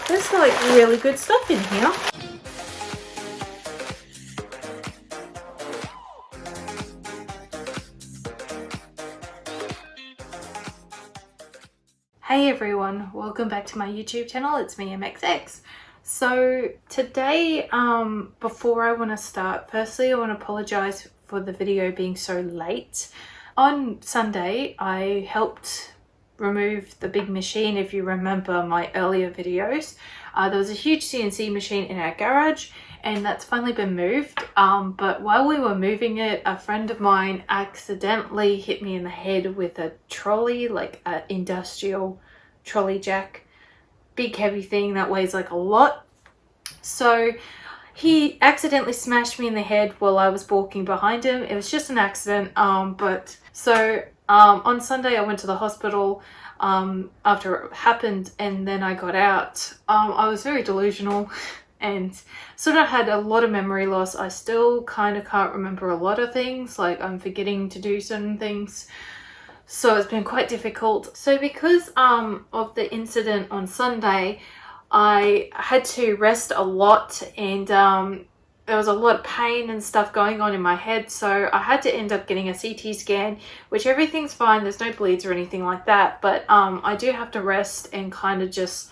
There's like really good stuff in here. Hey everyone, welcome back to my YouTube channel. It's me, Emxx. So today, before I want to start, firstly I want to apologize for the video being so late. On Sunday, I helped remove the big machine. If you remember my earlier videos, there was a huge CNC machine in our garage and that's finally been moved. But while we were moving it, a friend of mine accidentally hit me in the head with a trolley, like an industrial trolley jack, big heavy thing that weighs like a lot. So he accidentally smashed me in the head while I was walking behind him. It was just an accident. On Sunday I went to the hospital after it happened, and then I got out. I was very delusional and sort of had a lot of memory loss. I still kind of can't remember a lot of things, like I'm forgetting to do certain things. So it's been quite difficult. So because of the incident on Sunday, I had to rest a lot, and there was a lot of pain and stuff going on in my head. So I had to end up getting a CT scan, which everything's fine. There's no bleeds or anything like that. But I do have to rest and kind of just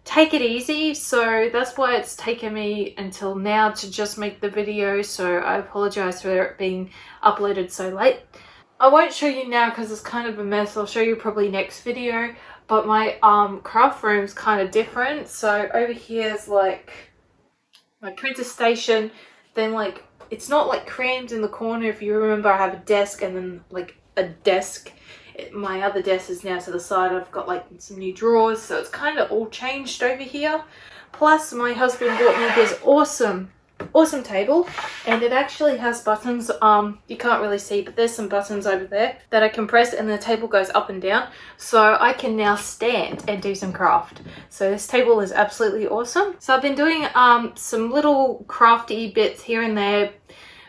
take it easy. So that's why it's taken me until now to just make the video. So I apologize for it being uploaded so late. I won't show you now because it's kind of a mess. I'll show you probably next video. But my craft room's kind of different. So over here is like my printer station. Then like it's not like crammed in the corner. If you remember, I have a desk and then like a desk. My other desk is now to the side. I've got like some new drawers, so it's kind of all changed over here. Plus my husband bought me this awesome table, and it actually has buttons. You can't really see, but there's some buttons over there that I can press and the table goes up and down, so I can now stand and do some craft. So this table is absolutely awesome. So I've been doing some little crafty bits here and there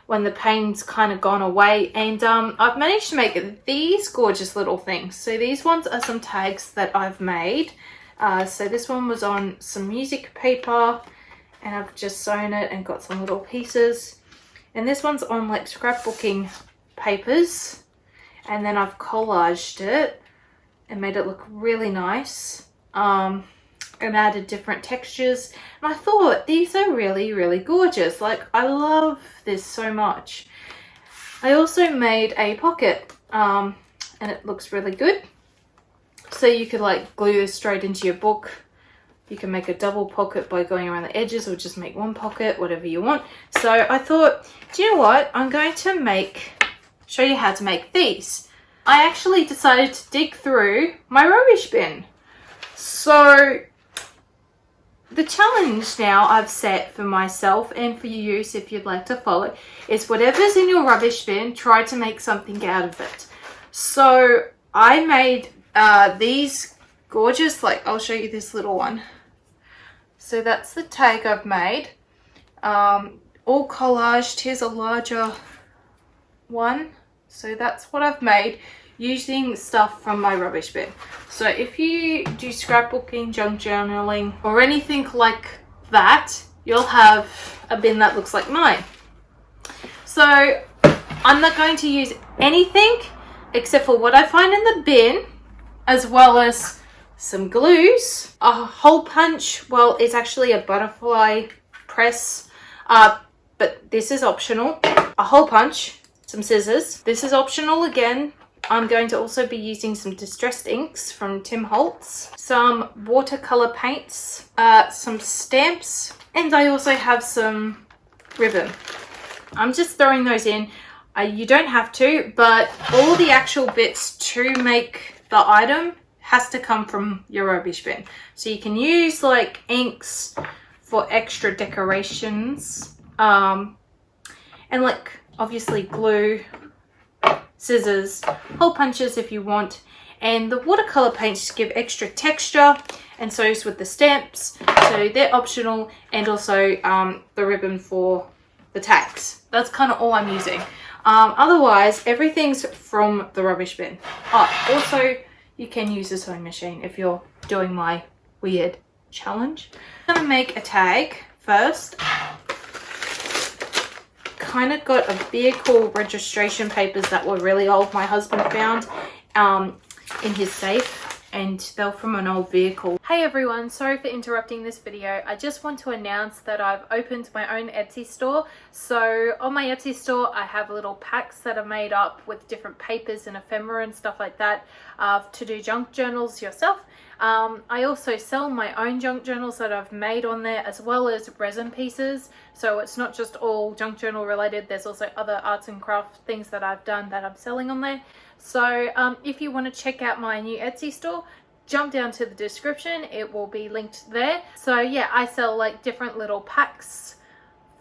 when the pain's kind of gone away, and I've managed to make these gorgeous little things. So these ones are some tags that I've made. So this one was on some music paper, and I've just sewn it and got some little pieces. And this one's on like scrapbooking papers, and then I've collaged it and made it look really nice, and added different textures. And I thought these are really, really gorgeous. Like, I love this so much. I also made a pocket, and it looks really good. So you could like glue this straight into your book. You can make a double pocket by going around the edges, or just make one pocket, whatever you want. So I thought, do you know what? I'm going to show you how to make these. I actually decided to dig through my rubbish bin. So the challenge now I've set for myself and for you, if you'd like to follow, is whatever's in your rubbish bin, try to make something out of it. So I made these gorgeous, like I'll show you this little one. So that's the tag I've made, all collaged. Here's a larger one. So that's what I've made using stuff from my rubbish bin. So if you do scrapbooking, junk journaling, or anything like that, you'll have a bin that looks like mine. So I'm not going to use anything except for what I find in the bin, as well as some glues, a hole punch. Well, it's actually a butterfly press, but this is optional. A hole punch, some scissors. This is optional again. I'm going to also be using some distressed inks from Tim Holtz, some watercolor paints, some stamps, and I also have some ribbon. I'm just throwing those in. You don't have to, but all the actual bits to make the item has to come from your rubbish bin. So you can use like inks for extra decorations, and like obviously glue, scissors, hole punches if you want, and the watercolor paints just give extra texture, and so is with the stamps, so they're optional, and also the ribbon for the tags. That's kind of all I'm using. Otherwise everything's from the rubbish bin. Also you can use a sewing machine if you're doing my weird challenge. I'm gonna make a tag first. Kind of got a vehicle registration papers that were really old. My husband found in his safe, and they're from an old vehicle. Hey everyone, sorry for interrupting this video. I just want to announce that I've opened my own Etsy store. So on my Etsy store, I have little packs that are made up with different papers and ephemera and stuff like that to do junk journals yourself. I also sell my own junk journals that I've made on there, as well as resin pieces. So it's not just all junk journal related. There's also other arts and craft things that I've done that I'm selling on there. So if you want to check out my new Etsy store, jump down to the description. It will be linked there. So yeah, I sell like different little packs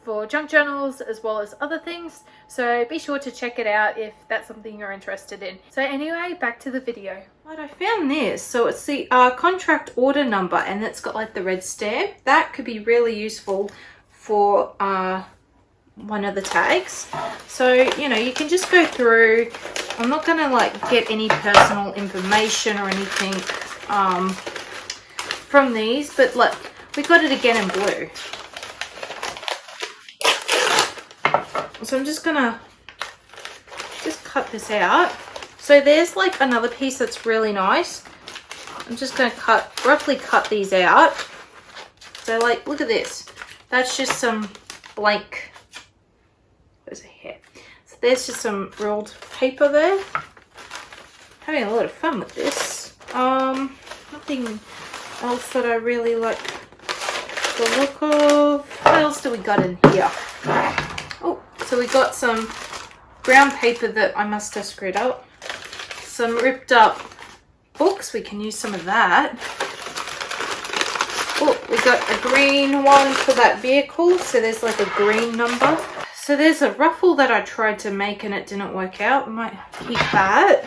for junk journals as well as other things. So be sure to check it out if that's something you're interested in. So anyway, back to the video. Right, I found this. So it's the contract order number, and it's got like the red stamp. That could be really useful for one of the tags. So, you know, you can just go through. I'm not gonna like get any personal information or anything from these, but look, we got it again in blue. So I'm just gonna cut this out. So there's like another piece that's really nice. I'm just gonna roughly cut these out. So like, look at this. That's just some blank, there's a hair. So there's just some rolled paper there. Having a lot of fun with this. Nothing else that I really like the look of. What else do we got in here? Oh, so we got some brown paper that I must have screwed up. Some ripped up books. We can use some of that. Oh, we got a green one for that vehicle. So there's like a green number. So there's a ruffle that I tried to make and it didn't work out. I might keep that.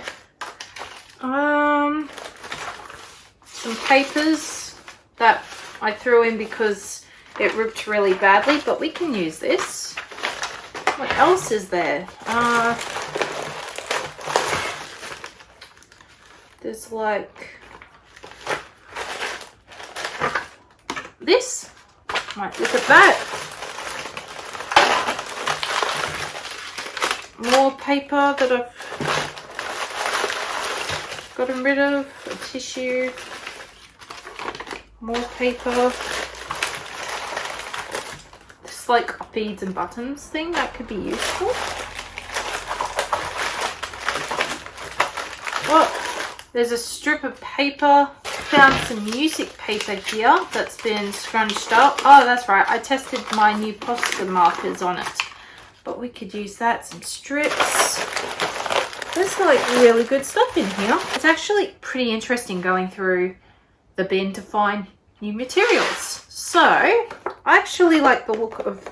Some papers that I threw in because it ripped really badly, but we can use this. What else is there? There's like this. Might look at that. More paper that I've gotten rid of. A tissue. More paper. This like beads and buttons thing that could be useful. Oh, there's a strip of paper. Found some music paper here that's been scrunched up. Oh, that's right. I tested my new poster markers on it. But we could use that. Some strips. There's like really good stuff in here. It's actually pretty interesting going through the bin to find new materials. So I actually like the look of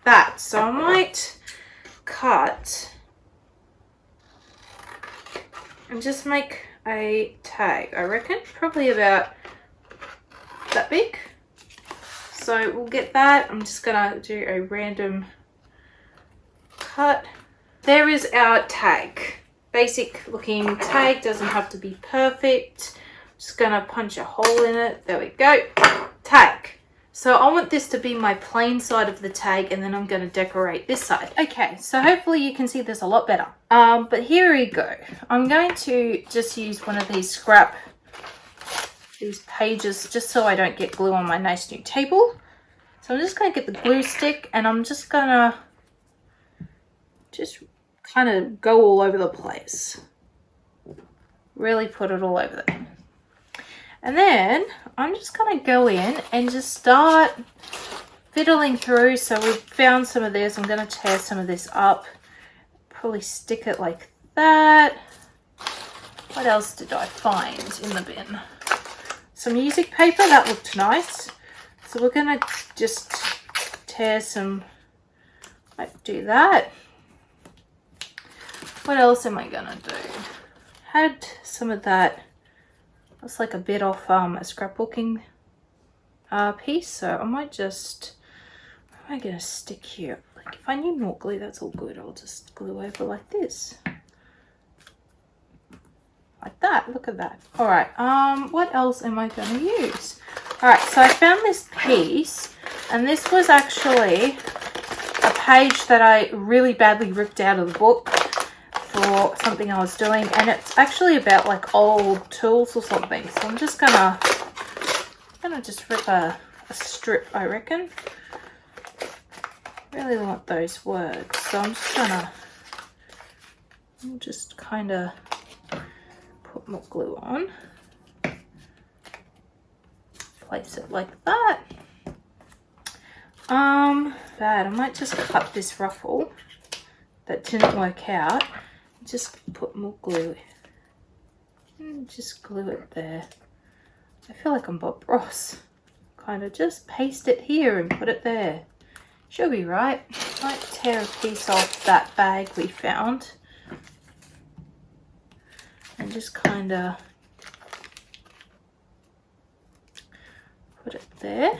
that. So I might cut and just make a tag, I reckon. Probably about that big. So we'll get that. I'm just gonna do a random cut. There is our tag. Basic looking tag, doesn't have to be perfect. Just gonna punch a hole in it. There we go. Tag. So I want this to be my plain side of the tag, and then I'm going to decorate this side. Okay, so hopefully you can see this a lot better. But here we go. I'm going to just use one of these these pages, just so I don't get glue on my nice new table. So I'm just going to get the glue stick, and I'm just going to kind of go all over the place. Really put it all over there. And then I'm just going to go in and just start fiddling through. So we've found some of this. I'm going to tear some of this up. Probably stick it like that. What else did I find in the bin? Some music paper. That looked nice. So we're going to just tear some, like do that. What else am I going to do? Had some of that. That's like a bit off a scrapbooking piece, so I might just, what am I going to stick here? Like if I need more glue, that's all good. I'll just glue over like this. Like that, look at that. All right, what else am I going to use? Alright, so I found this piece, and this was actually a page that I really badly ripped out of the book for something I was doing, and it's actually about like old tools or something. So I'm just gonna just rip a strip, I reckon. Really want those words, so I'm just gonna kind of put more glue on, place it like that. Bad. I might just cut this ruffle that didn't work out. Just put more glue and just glue it there. I feel like I'm Bob Ross. Kind of just paste it here and put it there. She'll be right. Might tear a piece off that bag we found and just kind of put it there.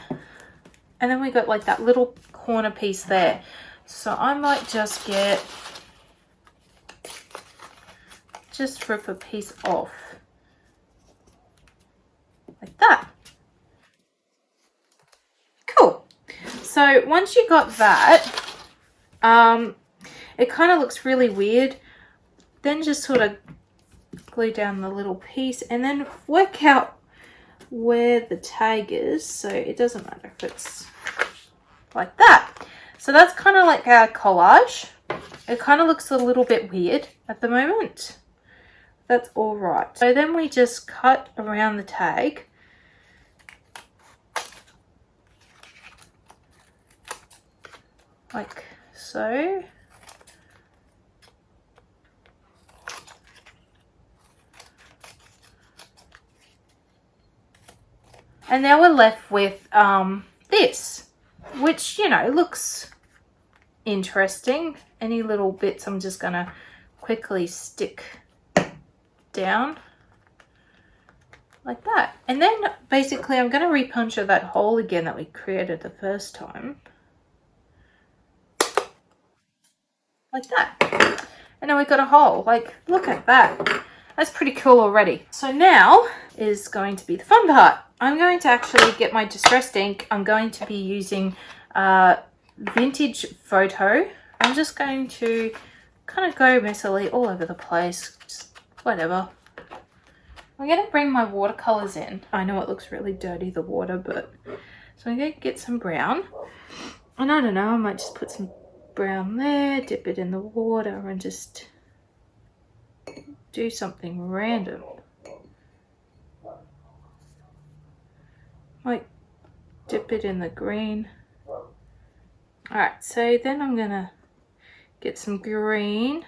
And then we got like that little corner piece there. So I might just rip a piece off like that. Cool. So once you got that, it kind of looks really weird. Then just sort of glue down the little piece and then work out where the tag is. So it doesn't matter if it's like that. So that's kind of like our collage. It kind of looks a little bit weird at the moment. That's all right. So then we just cut around the tag. Like so. And now we're left with this, which, you know, looks interesting. Any little bits I'm just gonna quickly stick down like that. And then basically I'm gonna repuncture that hole again that we created the first time. Like that. And now we've got a hole. Like, look at that. That's pretty cool already. So now is going to be the fun part. I'm going to actually get my distressed ink. I'm going to be using vintage photo. I'm just going to kind of go messily all over the place. Just whatever. I'm going to bring my watercolors in. I know it looks really dirty, the water, but so I'm going to get some brown. And I don't know, I might just put some brown there, dip it in the water and just do something random. Might dip it in the green. Alright, so then I'm gonna get some green.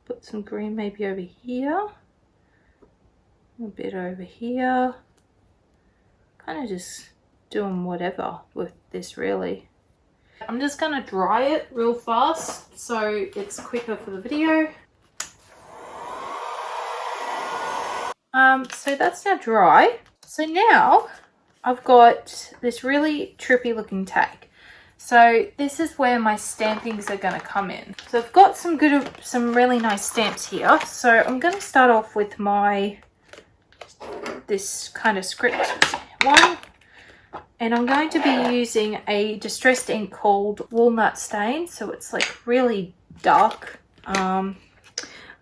Put some green maybe over here. A bit over here. Kind of just doing whatever with this really. I'm just gonna dry it real fast so it's quicker for the video. So that's now dry. So now I've got this really trippy looking tag. So this is where my stampings are going to come in. So I've got some really nice stamps here. So I'm going to start off with this kind of script one. And I'm going to be using a distressed ink called Walnut Stain. So it's like really dark.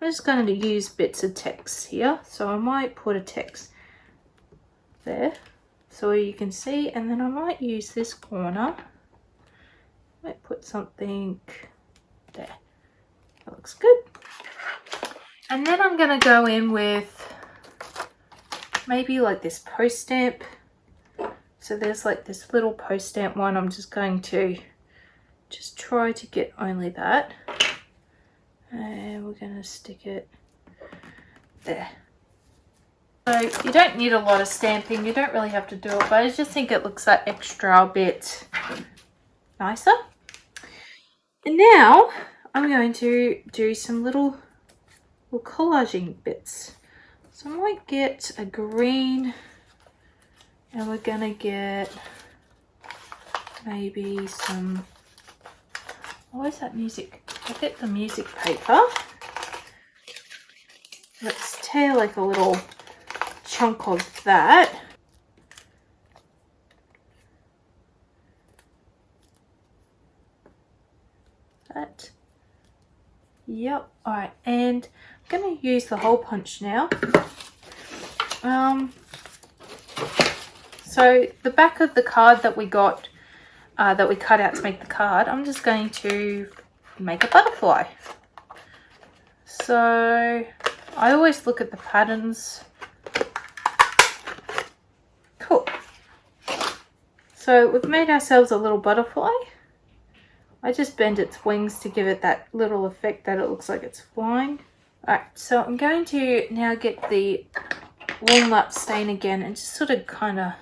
I'm just going to use bits of text here. So I might put a text there so you can see. And then I might use this corner. Might put something there. That looks good. And then I'm going to go in with maybe like this post stamp. So there's like this little post stamp one. I'm just going to just try to get only that. And we're going to stick it there. So you don't need a lot of stamping. You don't really have to do it, but I just think it looks that extra bit nicer. And now I'm going to do some little collaging bits. So I might get a green and we're going to get maybe some, where's that music? I'll get the music paper. Let's tear like a little chunk of that. Yep. All right, and I'm going to use the hole punch now. So the back of the card that we got, that we cut out to make the card, I'm just going to make a butterfly. So I always look at the patterns. Cool. So we've made ourselves a little butterfly. I just bend its wings to give it that little effect that it looks like it's flying. Alright, so I'm going to now get the walnut stain again and just sort of kind of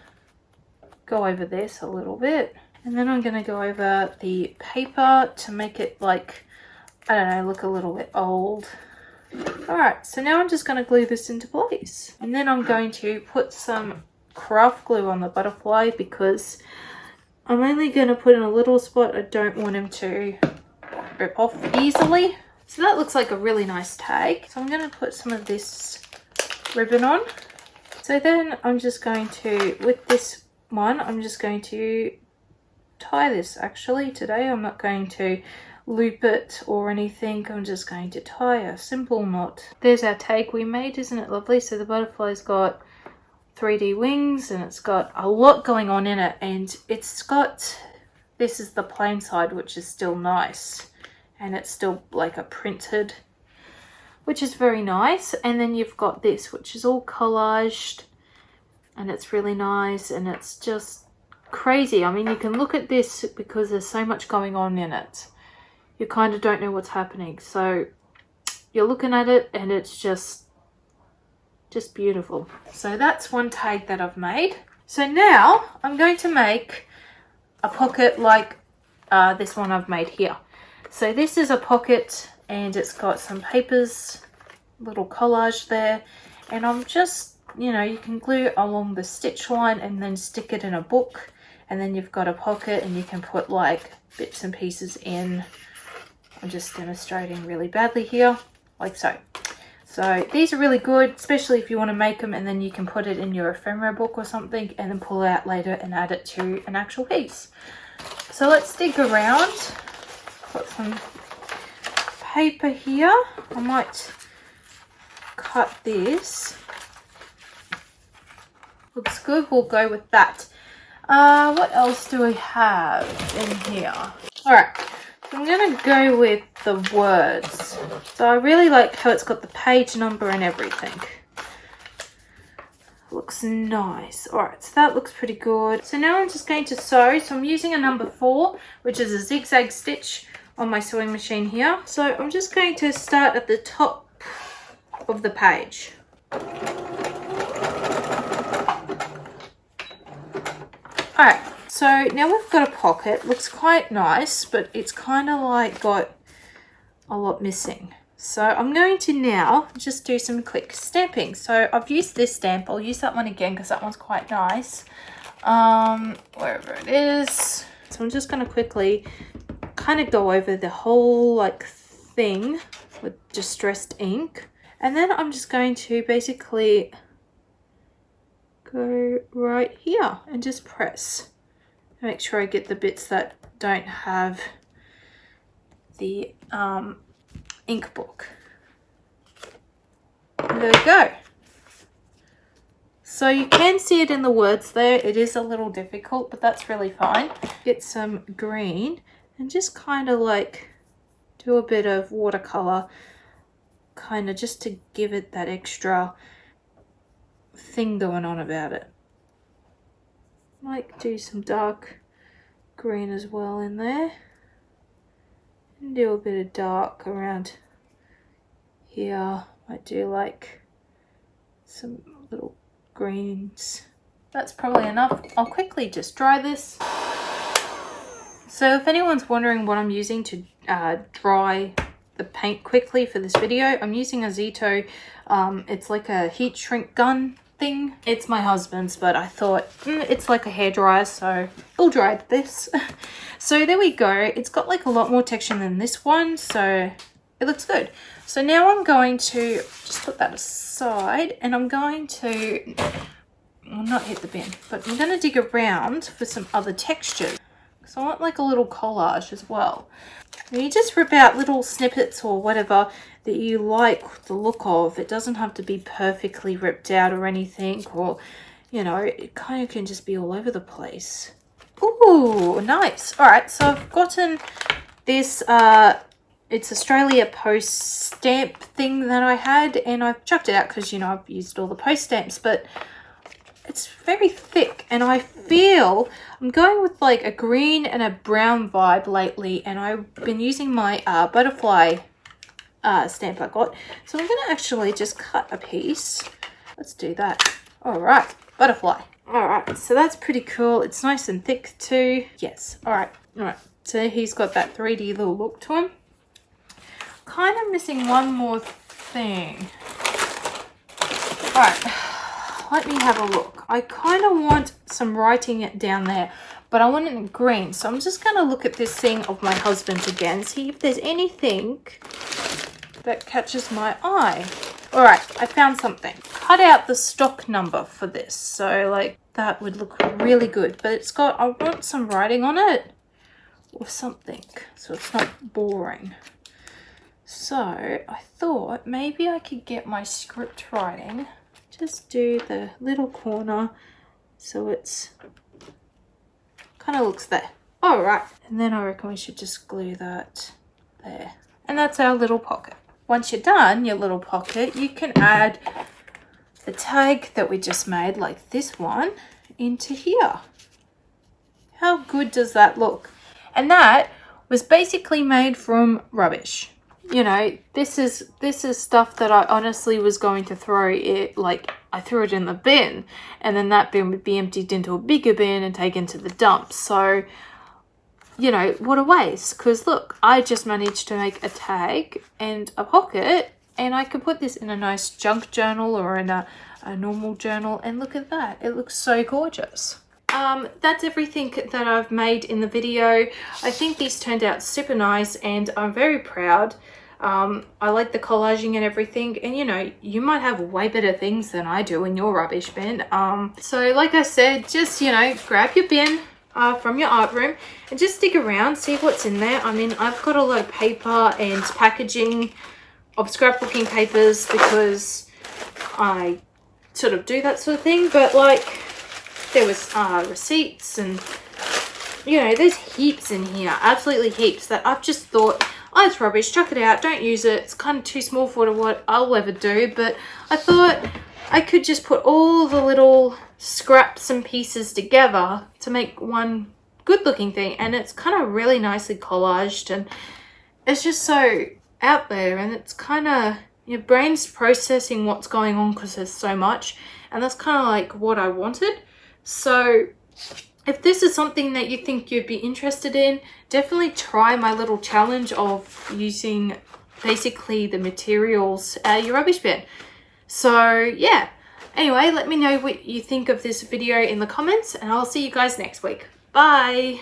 go over this a little bit. And then I'm going to go over the paper to make it like, I don't know, look a little bit old. Alright, so now I'm just going to glue this into place. And then I'm going to put some craft glue on the butterfly because I'm only going to put in a little spot. I don't want him to rip off easily. So that looks like a really nice tag. So I'm going to put some of this ribbon on. So then I'm just going to, with this one, I'm just going to tie this actually today. I'm not going to loop it or anything. I'm just going to tie a simple knot. There's our tag we made. Isn't it lovely? So the butterfly's got 3D wings and it's got a lot going on in it, and it's got, this is the plain side which is still nice and it's still like a printed, which is very nice, and then you've got this which is all collaged and it's really nice and it's just crazy. I mean, you can look at this because there's so much going on in it, you kind of don't know what's happening, so you're looking at it and it's just beautiful. So that's one tag that I've made. So now I'm going to make a pocket like this one I've made here. So this is a pocket and it's got some papers, little collage there, and I'm just, you know, you can glue along the stitch line and then stick it in a book, and then you've got a pocket and you can put like bits and pieces in. I'm just demonstrating really badly here, like so. So these are really good, especially if you want to make them and then you can put it in your ephemera book or something and then pull it out later and add it to an actual piece. So let's dig around. Got some paper here. I might cut this. Looks good, we'll go with that. What else do we have in here? Alright. I'm going to go with the words. So I really like how it's got the page number and everything. Looks nice. Alright, so that looks pretty good. So now I'm just going to sew. So I'm using a number 4, which is a zigzag stitch on my sewing machine here. So I'm just going to start at the top of the page. Alright. So now we've got a pocket. Looks quite nice, but it's kind of like got a lot missing. So I'm going to now just do some quick stamping. So I've used this stamp. I'll use that one again because that one's quite nice. Wherever it is. So I'm just going to quickly kind of go over the whole like thing with distressed ink. And then I'm just going to basically go right here and just press. Make sure I get the bits that don't have the ink book. And there we go. So you can see it in the words there. It is a little difficult, but that's really fine. Get some green and just kind of like do a bit of watercolor, kind of just to give it that extra thing going on about it. Like do some dark green as well in there, and do a bit of dark around here. Might do like some little greens. That's probably enough. I'll quickly just dry this. So if anyone's wondering what I'm using to dry the paint quickly for this video, I'm using a Zito. It's like a heat shrink gun thing. It's my husband's, but I thought it's like a hairdryer, so I'll dry this. So there we go. It's got like a lot more texture than this one, so it looks good. So now I'm going to just put that aside, and I'm going to, well, not hit the bin, but I'm going to dig around for some other textures. So I want like a little collage as well. And you just rip out little snippets or whatever that you like the look of. It doesn't have to be perfectly ripped out or anything, or, you know, it kind of can just be all over the place. Ooh, nice. All right, so I've gotten this, it's Australia Post stamp thing that I had, and I've chucked it out because, you know, I've used all the post stamps, but it's very thick, and I feel I'm going with like a green and a brown vibe lately, and I've been using my butterfly stamp I got. So I'm going to actually just cut a piece. Let's do that. All right, butterfly. All right, so that's pretty cool. It's nice and thick too. Yes, all right. So he's got that 3D little look to him. Kind of missing one more thing. All right. Let me have a look. I kind of want some writing down there, but I want it in green. So I'm just going to look at this thing of my husband's again, see if there's anything that catches my eye. All right, I found something. Cut out the stock number for this. So like that would look really good, but it's got, I want some writing on it or something, so it's not boring. So I thought maybe I could get my script writing. Just do the little corner so it's kind of looks there. All right, and then I reckon we should just glue that there. And that's our little pocket. Once you're done your little pocket, you can add the tag that we just made, like this one, into here. How good does that look? And that was basically made from rubbish. You know, this is stuff that I honestly was going to throw it, like I threw it in the bin, and then that bin would be emptied into a bigger bin and taken to the dump. So, you know, what a waste. Because look, I just managed to make a tag and a pocket, and I could put this in a nice junk journal or in a normal journal, and look at that. It looks so gorgeous. That's everything that I've made in the video. I think these turned out super nice, and I'm very proud. I like the collaging and everything, and you know, you might have way better things than I do in your rubbish bin. So like I said, just, you know, grab your bin from your art room and just dig around, see what's in there. I mean, I've got a lot of paper and packaging of scrapbooking papers because I sort of do that sort of thing, but like there was receipts, and you know, there's heaps in here, absolutely heaps, that I've just thought, oh, it's rubbish, chuck it out, don't use it, it's kind of too small for what I'll ever do. But I thought I could just put all the little scraps and pieces together to make one good looking thing, and it's kind of really nicely collaged, and it's just so out there, and it's kind of, your brain's processing what's going on because there's so much, and that's kind of like what I wanted. So if this is something that you think you'd be interested in, definitely try my little challenge of using basically the materials out of your rubbish bin. So yeah, anyway, let me know what you think of this video in the comments, and I'll see you guys next week. Bye!